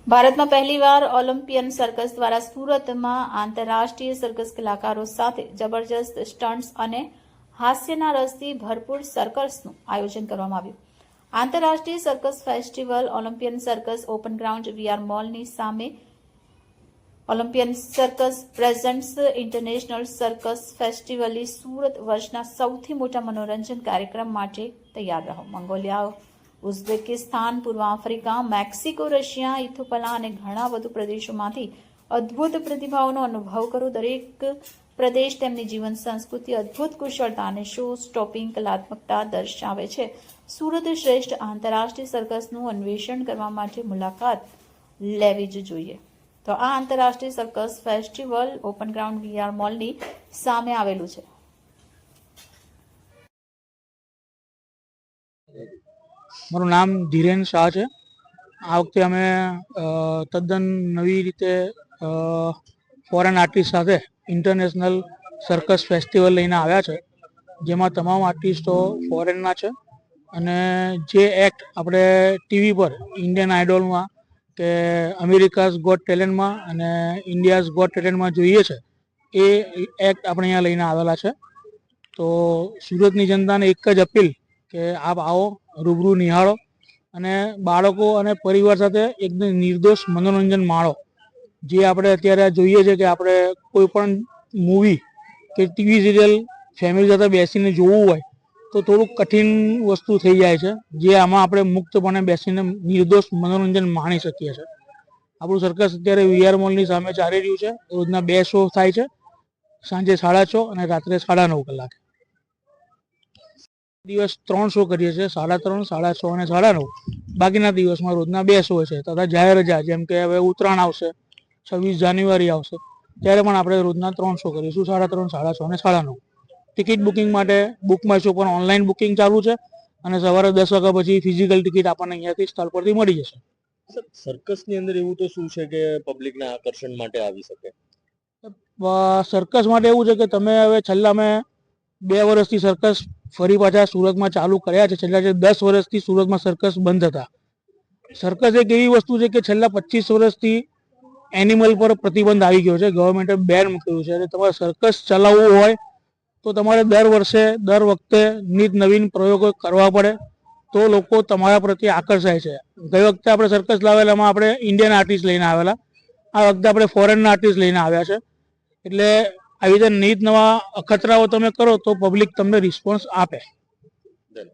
ભારતમાં પહેલીવાર Olympian circus દ્વારા સુરતમાં આંતરરાષ્ટ્રીય સર્કસ કલાકારો સાથે જબરજસ્ત સ્ટન્ટ્સ અને હાસ્યના રસથી ભરપૂર સર્કસનું આયોજન કરવામાં આવ્યું. આંતરરાષ્ટ્રીય circus festival Olympian circus open ground VR મોલની સામે Olympian circus presents international circus ફેસ્ટિવલની સુરત વર્ષના સૌથી મોટા મનોરંજન કાર્યક્રમ માટે તૈયાર રહો. મંગોલિયા, ઉઝબેકિસ્તાન, પૂર્વ આફ્રિકા, મેક્સિકો, રશિયા, ઇથોપિયા અને ઘણા વધુ પ્રદેશોમાંથી અદ્ભુત પ્રતિભાઓનો અનુભવ કરો. દરેક પ્રદેશ તેમની જીવન સંસ્કૃતિ, અદ્ભુત કુશળતા અને શો સ્ટોપિંગ કલાત્મકતા દર્શાવે છે. સુરત શ્રેષ્ઠ આંતરરાષ્ટ્રીય સર્કસનું અન્વેષણ કરવા માટે મુલાકાત લેવી જ જોઈએ. તો આ આંતરરાષ્ટ્રીય circus festival open ground VR મોલની સામે આવેલું છે. મારું નામ ધીરેન શાહ છે. આ વખતે અમે તદ્દન નવી રીતે ફોરેન આર્ટિસ્ટ સાથે ઇન્ટરનેશનલ સર્કસ ફેસ્ટિવલ લઈને આવ્યા છે, જેમાં તમામ આર્ટિસ્ટો ફોરેનના છે અને જે એક્ટ આપણે ટીવી પર ઇન્ડિયન આઇડોલમાં કે અમેરિકાઝ ગોટ ટેલેન્ટમાં અને ઇન્ડિયાઝ ગોટ ટેલેન્ટમાં જોઈએ છે એ એક્ટ આપણે અહીંયા લઈને આવેલા છે. તો સુરતની જનતાને એક જ અપીલ કે આપ આવો, રૂબરૂ નિહાળો અને બાળકો અને પરિવાર સાથે એકદમ નિર્દોષ મનોરંજન માણો. જે આપણે અત્યારે જોઈએ છે કે આપણે કોઈ પણ મૂવી કે ટીવી સિરિયલ ફેમિલી સાથે બેસીને જોવું હોય તો થોડુંક કઠિન વસ્તુ થઈ જાય છે, જે આમાં આપણે મુક્તપણે બેસીને નિર્દોષ મનોરંજન માણી શકીએ છીએ. આપણું સર્કસ અત્યારે વીઆર મોલની સામે ચાલી રહ્યું છે. રોજના 2 શો થાય છે, સાંજે 6:30 અને રાત્રે 9:30 કલાકે. દિવસ 3 શો કરીએ છીએ, 3:30, 6:30 અને 9:30. બાકીના દિવસમાં રોજના 2 શો છે. તથા જાહેર રજા, જેમ કે હવે ઉત્તરાયણ આવશે, 26 જાન્યુઆરી આવશે, ત્યારે પણ આપણે રોજના 3 શો કરીશું, 3:30, 6:30 અને 9:30. ટિકિટ બુકિંગ માટે બુક માય શો પર ઓનલાઈન બુકિંગ ચાલુ છે અને સવારે 10 વાગ્યા પછી ફિઝિકલ ટિકિટ આપણને અહીંયાથી સ્થળ પરથી મળી જશે. સર્કસની અંદર એવું તો શું છે કે પબ્લિકના આકર્ષણ માટે આવી શકે? સર્કસ માટે એવું છે કે તમે હવે છેલ્લા મેં 2 વર્ષથી સર્કસ ફરી પાછા સુરતમાં ચાલુ કર્યા છે. છેલ્લા 10 વર્ષથી સુરતમાં સર્કસ બંધ હતા. સર્કસ એક એવી વસ્તુ છે કે છેલ્લા 25 વર્ષથી એનિમલ પર પ્રતિબંધ આવી ગયો છે. ગવર્મેન્ટે બેન મૂક્યું છે અને તમારે સર્કસ ચલાવવું હોય તો તમારે દર વખતે નિત નવીન પ્રયોગો કરવા પડે, તો લોકો તમારા પ્રત્યે આકર્ષાય છે. ગઈ વખતે આપણે સર્કસ લાવેલામાં આપણે ઇન્ડિયન આર્ટિસ્ટ લઈને આવેલા, આ વખતે આપણે ફોરેનના આર્ટિસ્ટ લઈને આવ્યા છે. એટલે આવી રીતે નિત નવા અખતરાઓ તમે કરો તો પબ્લિક તમને રિસ્પોન્સ આપે.